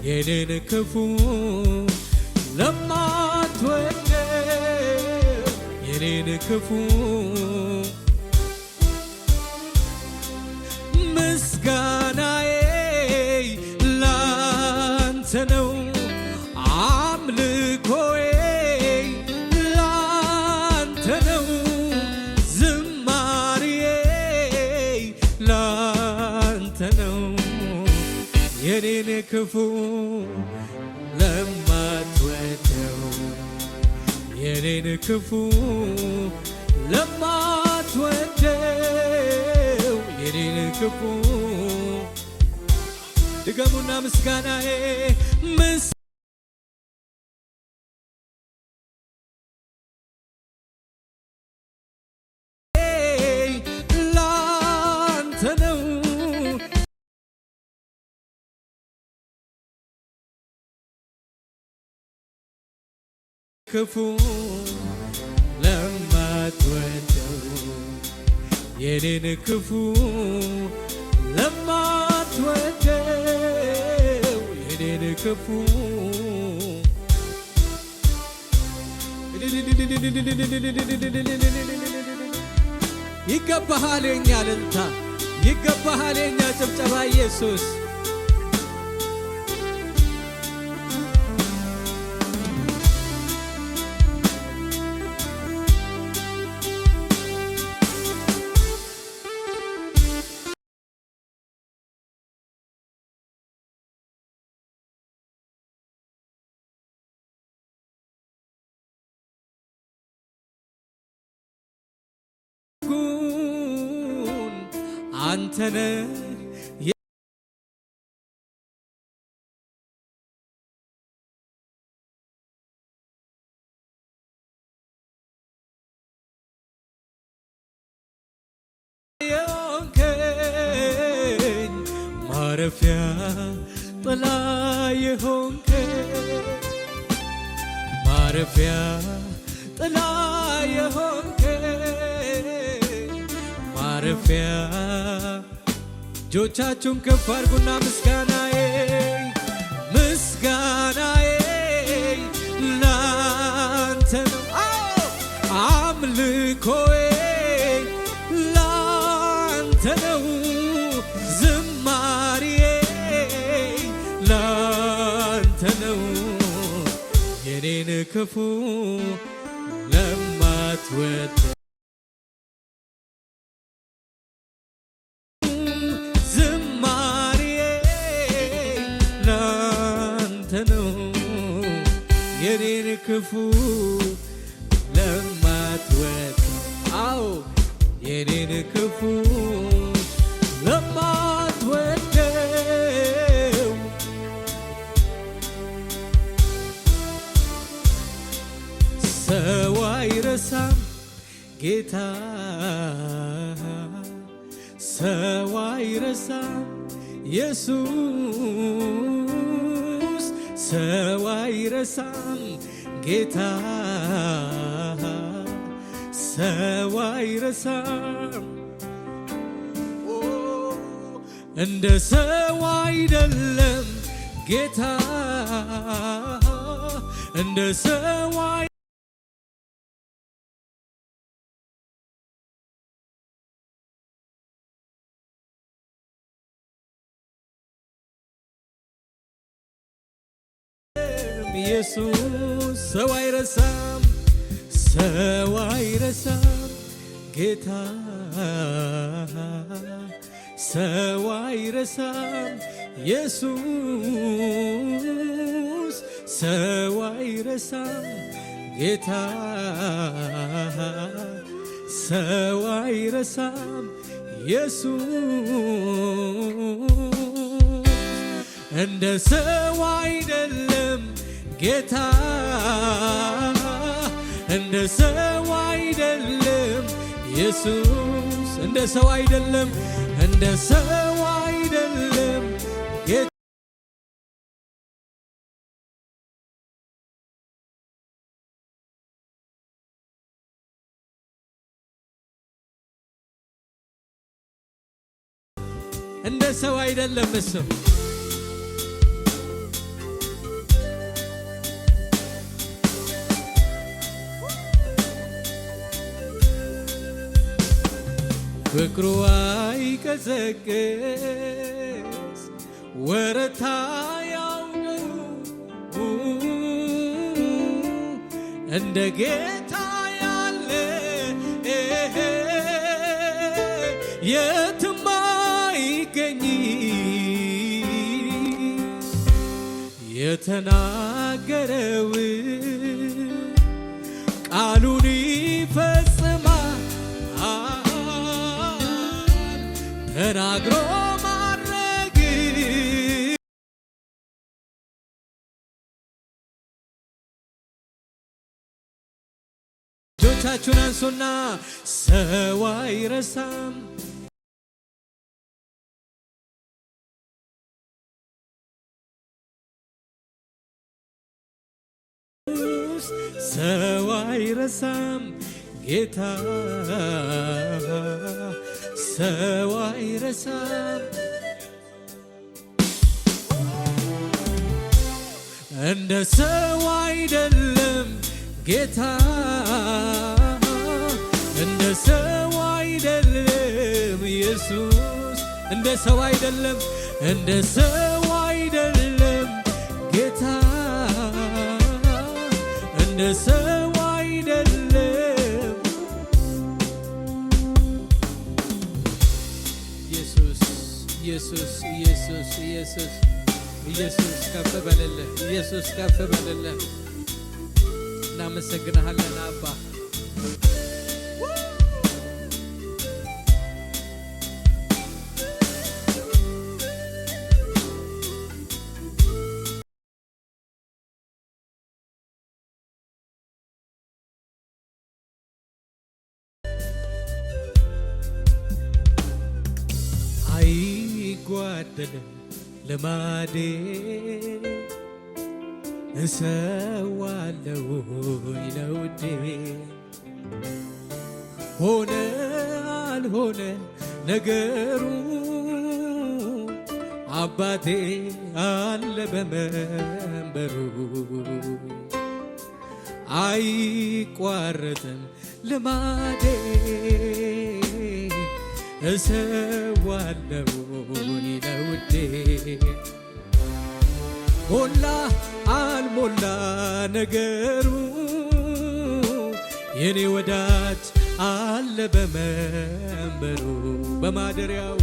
የኔን ክፉ ለማትወደው የኔን ክፉ ምስጋናዬ ላንተ ነው አምልኮዬ ላንተ ነው ዝማሬዬ ላንተ ነው የኔን ክፉ ለማትወደው የኔን ክፉ ለማትወደው የኔን ክፉ ድገሙና ምስጋናዬ ላንተ ነው ክፉ ለማትወደው የኔን ክፉ ለማትወደው የኔን ክፉ ይገባሃል የኛ እልልታ ይገባሃል የኛ ጭብጨባ ኢየሱስ አንተነ የሆንከኝ ማረፊያ ጥላ የሆንከኝ ማረፊያ ጥላ የሆንከኝ ማረፊያ እጆቻችሁን ከፍ አድርጉና ምስጋናዬ ምስጋናዬ ላንተ ነው አምልኮዬ ላንተ ነው ዝማሬዬ ላንተ ነው የኔን ክፉ ለማትወደው የኔን ክፉ ለማትወደው አዎ የኔን ክፉ ለማትወደው ሰው አይረሳም ጌታ ሰው አይረሳም ኢየሱስ ሰው አይረሳም ጌታ ሰው አይረሳም እንደ ሰው አይደለም ጌታ እንደ ሰው ኢየሱስ ሰው አይረሳም ሰው አይረሳም ጌታ ሰው አይረሳም ኢየሱስ ሰው አይረሳም ጌታ ሰው አይረሳም ኢየሱስ እንደ ሰው አይደለም ጌታ እንደ ሰው አይደለም ኢየሱስ እንደ ሰው አይደለም እንደ ሰው አይደለም ጌታ እንደ ሰው አይደለም እሱ ፍቅሩ አይቀዘቅዝ ወረታ ያውቀው እንደ ጌታ ያለ የትም አይገኝ የተናገረው ቃሉን ይፈጽማል ተናግሮ ማድረግ እጆቻችሁን አንሱና ሰው አይረሳም ሰው አይረሳም ጌታ ሰው አይረሳም እንደ ሰው አይደለም ጌታ እንደ ሰው አይደለም ኢየሱስ እንደ ሰው አይደለም እንደ ሰው አይደለም ጌታ እንደ ሰው አይደለም ኢየሱስ ኢየሱስ ኢየሱስ ኢየሱስ ኢየሱስ ከፍ በለልህ ኢየሱስ ከፍ በለልህ እናመሰግንሃለን አባ አይጓደልም ልማዴ እሰዋለሁ ለውዴ ሆነ አልሆነ ነገሩ አባቴ አለ በመንበሩ አይቋረጥም ልማዴ እሰዋለሁ ለውዴ ሞላ አልሞላ ነገሩ የኔ ወዳጅ አለ በመንበሩ በማደሪያው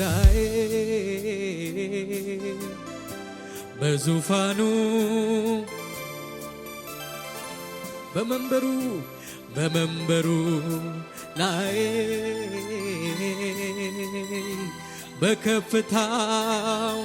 ላይ በዙፋኑ በመንበሩ ላይ በከፍታው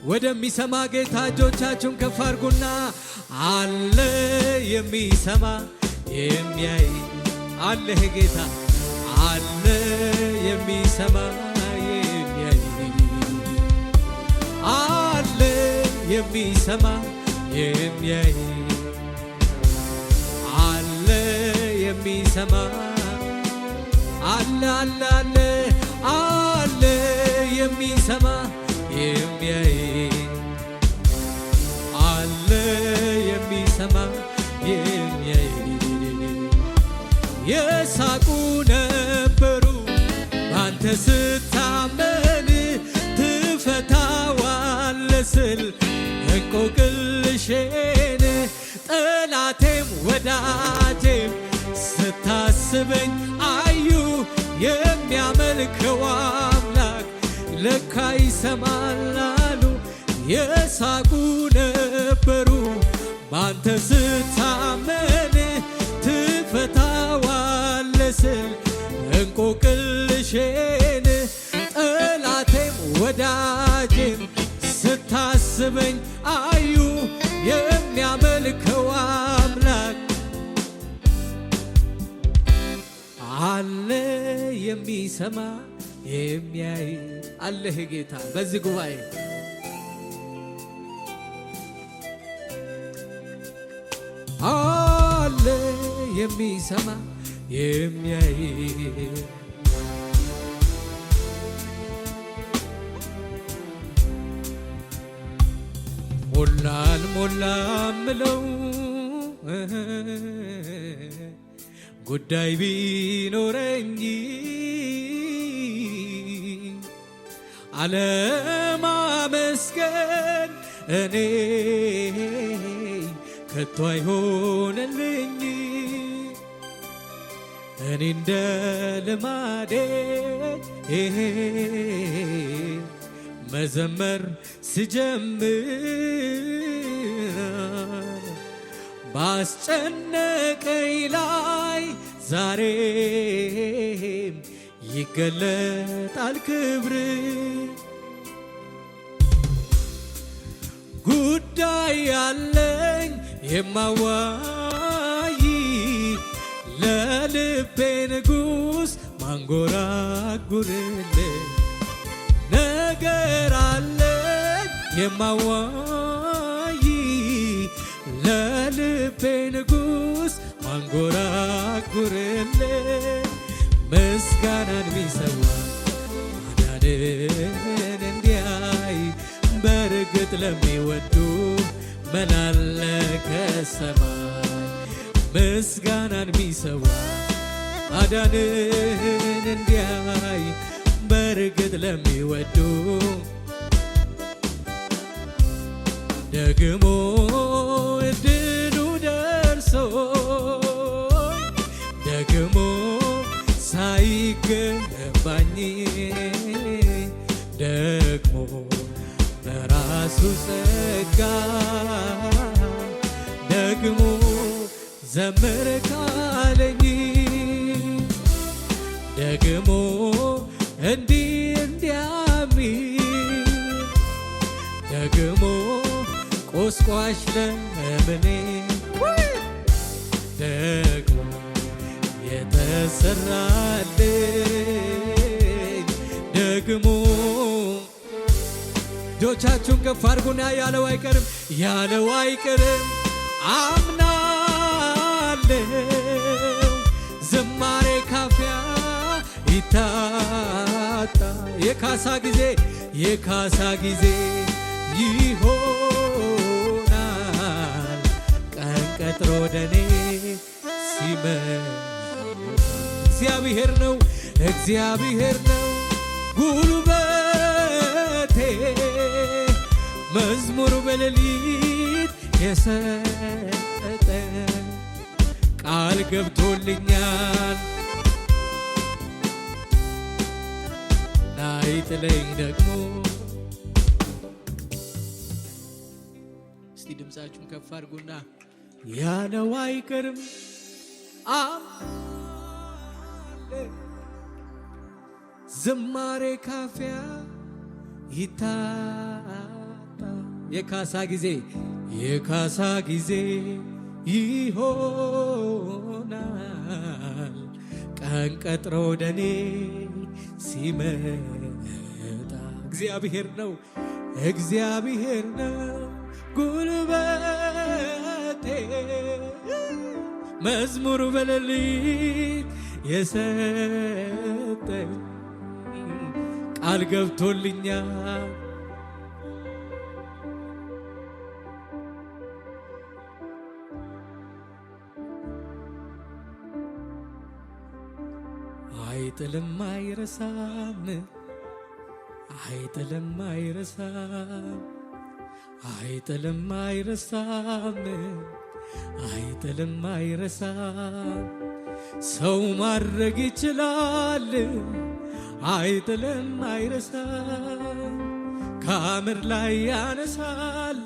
ወደሚሰማ ጌታ እጆቻችሁን ከፍ አድርጉና አለ የሚሰማ የሚያይ አለህ ጌታ አለ የሚሰማ የሚያይ አለ የሚሰማ የሚያይ አለ የሚሰማ አለ አለ አለ አለ የሚሰማ የሚያይ አለ የሚሰማ የሚያይ የሳቁ ነበሩ ባንተ ስታመን ትፈታዋለህ ስል እንቆቅልሼን ጠላቴም ወዳጄም ስታስበኝ አዩ የሚያመልከው አምላክ ለካ ይሰማል አሉ የሳቁ ነበሩ ባንተ ስታመን ትፈታዋለህ ስል እንቆቅልሼን ጠላቴም ወዳጄም ስታስበኝ አዩ የሚያመልከው አምላክ አለ የሚሰማ የሚያይ አለህ ጌታ በዚህ ጉባኤ አለ የሚሰማ የሚያይ ሞላል ሞላ ምለው ጉዳይ ቢኖረኝ አለማመስገን እኔ ከቶ አይሆንልኝ። እኔ እንደ ልማዴ መዘመር ስጀምር ባስጨነቀኝ ላይ ዛሬም ይገለጣል ክብር። ጉዳይ ያለኝ የማዋይ ለልቤ ንጉሥ ማንጎራጉርልኝ ነገር አለኝ የማዋይ ለልቤ ንጉሥ ማንጎራጉርልኝ ምስጋናን ቢሰዋ ማዳንን እንዲያይ በርግጥ ለሚወዱ መላለ ከሰማይ ምስጋናን ቢሰዋ ማዳንን እንዲያይ በርግጥ ለሚወዱ ደግሞ እድሉ ደርሶ ደግሞ ሳይገባኝ ደግሞ በራሱ ጸጋ ደግሞ ዘምር ካለኝ ደግሞ እንዲህ እንዲያሚል ደግሞ ቆስቋሽ ለምኔ ደግሞ የተሰራልኝ ደግሞ እጆቻችሁን ከፍ አድርጉና ያለው አይቀርም ያለው አይቀርም አምናለው ዝማሬ ካፊያ ይታጣ የካሳ ጊዜ ይሆናል ቀን ቀጥሮ ወደኔ ሲመጣ እግዚአብሔር ነው ጉልበቴ መዝሙር በሌሊት የሰጠ ቃል ገብቶልኛል ናይጥለኝ ደግሞ። እስቲ ድምፃችሁን ከፍ አድርጉና ያለው አይቀርም ዝማሬ ካፊያ ይታጣ የካሳ ጊዜ ይሆናል ቀን ቀጥሮ ወደኔ ሲመጣ እግዚአብሔር ነው ጉልበቴ መዝሙር በሌሊት የሰጠኝ ቃል ገብቶልኛል አይጥልም አይረሳም ሰው ማድረግ ይችላል አይጥልም አይረሳም ከአምር ላይ ያነሳል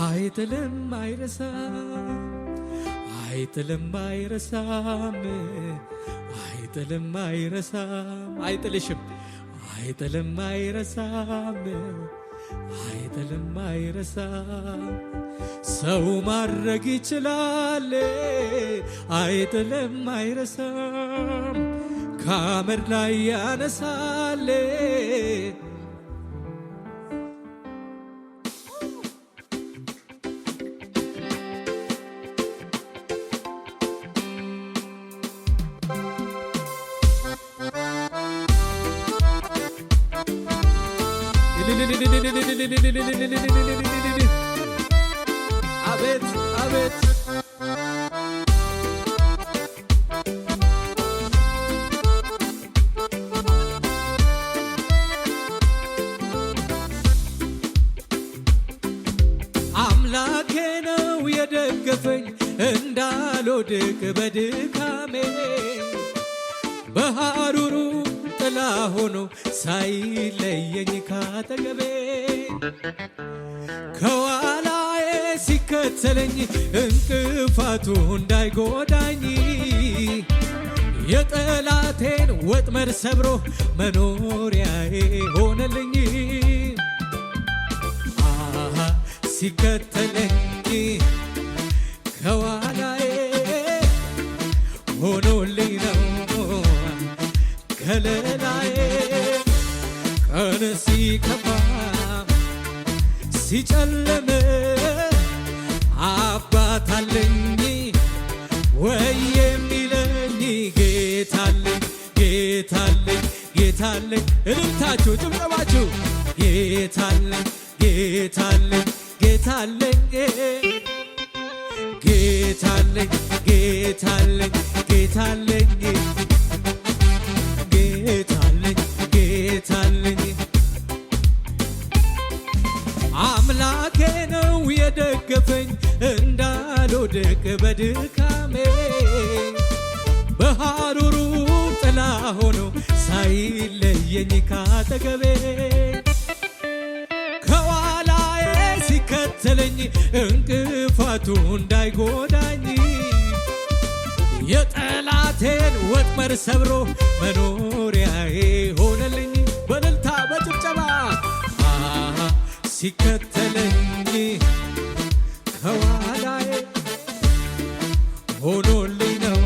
አይጥልም አይረሳም አይጥልሽም አይጥልም አይረሳም ሰው ማድረግ ይችላል አይጥልም አይረሳም ከአመድ ላይ ያነሳል አቤት አቤት የደገፈኝ እንዳልወድቅ በድካሜ በሐሩሩ ጥላ ሆኖ ሳይለየኝ ካጠገቤ ከኋላዬ ሲከተለኝ እንቅፋቱ እንዳይጎዳኝ የጠላቴን ወጥመድ ሰብሮ መኖሪያዬ ሆነልኝ። ሲከተለኝ ከኋላዬ ሆኖልኝ ነው ከለላዬ ቀን ሲከፋ ሲጨልም አባት አለኝ ወይ የሚለኝ ጌታለኝ ጌታለኝ ጌታለኝ እልልታችሁ ጭብጨባችሁ ጌታለኝ ጌታለኝ ጌታለኝ ጌታለኝ ጌታለኝ ጌታለኝ ጌታለኝ ጌታለኝ አምላኬ ነው የደገፈኝ እንዳልወድቅ በድካሜ በሐሩሩ ጥላ ሆኖ ሳይለየኝ ካጠገቤ ከኋላዬ ሲከተለኝ እንቅፋቱ እንዳይጎዳኝ የጠላቴን ወጥመድ ሰብሮ መኖሪያዬ ሆነልኝ። በእልልታ በጭብጨባ ሲከተለኝ ከኋላዬ ሆኖልኝ ነው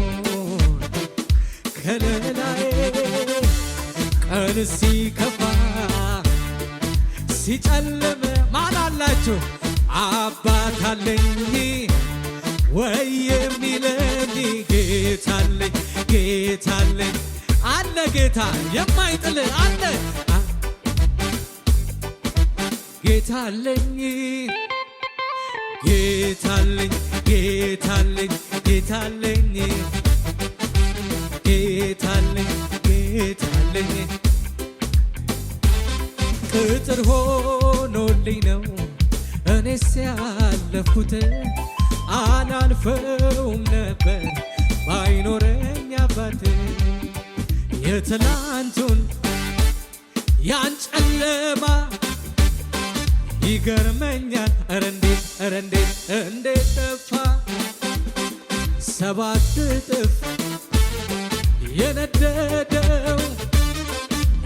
ከለላዬ ቀን ሲከፋ ሲጨልም ማን አላችሁ አባት አለኝ ወይ የሚለኝ ጌታለኝ ጌታለኝ አለ ጌታ የማይጥል አለ ጌታለኝ ጌታለኝ ጌታለኝ ጌታለኝ ጌታለኝ ጌታለኝ ቅጥር ሆኖልኝ ነው እኔስ ያለፍኩት አላልፈውም ነበር ባይኖረኝ አባት የትላንቱን ያን ጨለማ ይገርመኛል ኧረ እንዴት ኧረ እንዴት እንዴት ጠፋ 7 እጥፍ የነደደው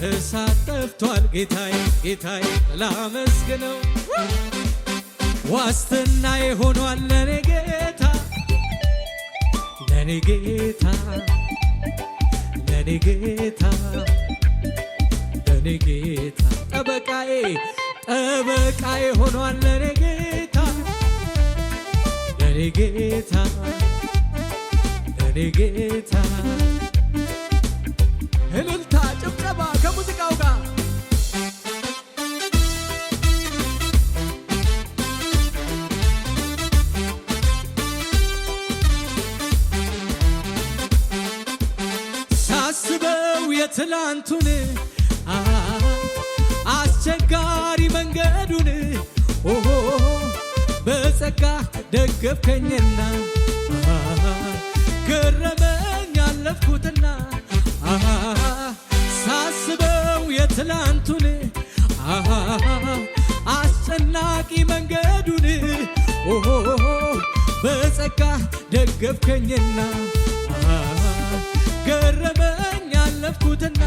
እሳት ጠፍቷል ጌታዬ ጌታዬ ላመስግነው ዋስትናዬ ሆኗል ለኔ ጌታ ለኔ ጌታ ለኔ ጌታ ለኔ ጌታ ጠበቃዬ ጠበቃዬ ሆኗል ለኔ ጌታ ለኔ ጌታ ለኔ ጌታ እልልታ ጭብጨባ ከሙዚቃው ጋር ሳስበው የትላንቱን አስቸጋሪ መንገዱን ኦሆ በጸጋ ደገፍከኝና ገረመኝ አለፍኩትና ሳስበው የትላንቱን አስጨናቂ መንገዱን ኦሆ በጸጋ ደገፍከኝና ገረመኝ አለፍኩትና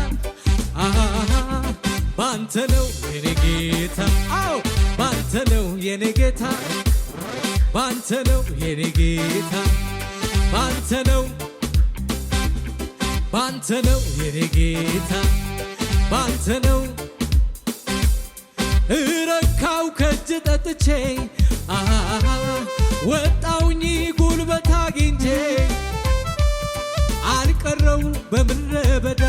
ባንተ ነው የኔ ጌታ አዎ ባንተ ነው የኔ ጌታ ባንተ ነው የኔ ጌታ ባንተ ነው ባንተ ነው የኔ ጌታ ባንተ ነው እረካው ከእጅ ጠጥቼ ወጣውኝ ጉልበት አግኝቼ አልቀረው በምድረ በዳ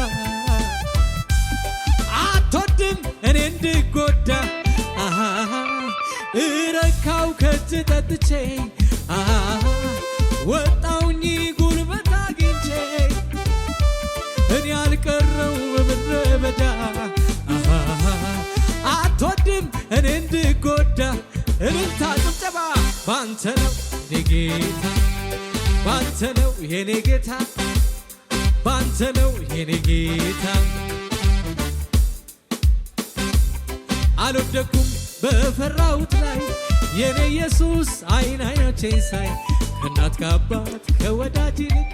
አትወድም እኔ እንድጎዳ እረካው ከእጅ ጠጥቼ ወጣውኝ ጉልበት አግኝቼ እኔ አልቀረው በምድረ በዳ አትወድም እኔ እንድጎዳ እልልታ ጭብጨባ ባንተ ነው ጌታ ባንተ ነው የኔ ጌታ ባንተ ነው የኔ ጌታ አልወደኩም በፈራሁት ላይ የኔ ኢየሱስ አይኖቼን ሳይ ከእናት ከአባት ከወዳጅ ይልቅ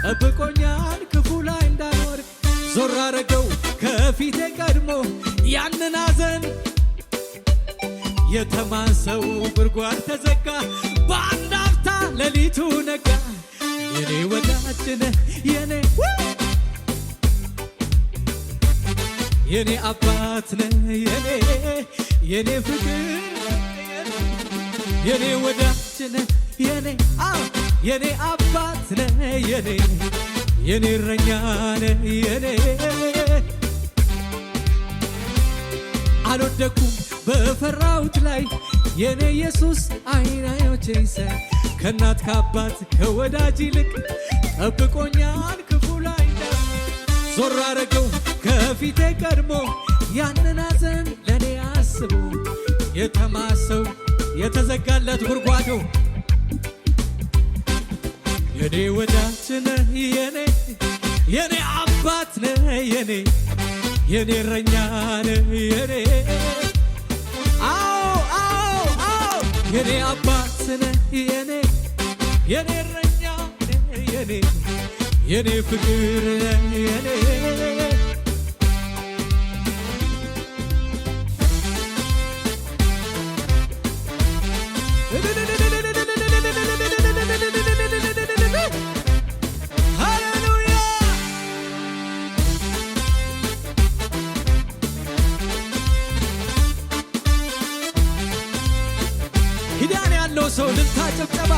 ጠብቆኛል ክፉ ላይ እንዳልወድቅ ዞር አረገው ከፊቴ ቀድሞ ያንን ሐዘን የተማሰው ጉድጓድ ተዘጋ በአንድ አፍታ ሌሊቱ ነጋ የኔ ወዳጅ ነህ የኔ አባት ነህ የኔ ፍቅር የኔ ወዳጅ ነህ የኔ አባት ነህ የኔ እረኛ ነህ አልወደኩም በፈራሁት ላይ የኔ ኢየሱስ አይኖቼን ሳይ ከእናት ከአባት ከወዳጅ ይልቅ ጠብቆኛል ክፉ ላይ ዞር አረገው ከፊቴ ቀድሞ ያንን ሐዘን ለኔ አስቦ የተማሰው የተዘጋለት ጉድጓዱ የኔ ወዳጅ ነህ የኔ አባት ነህ የኔ እረኛ ነህ አዎ የኔ አባት ነህ የኔ እረኛ ነህ የኔ ፍቅር ሃሌሉያ ኪዳን ያለው ሰው ልልታ ጭብጨባ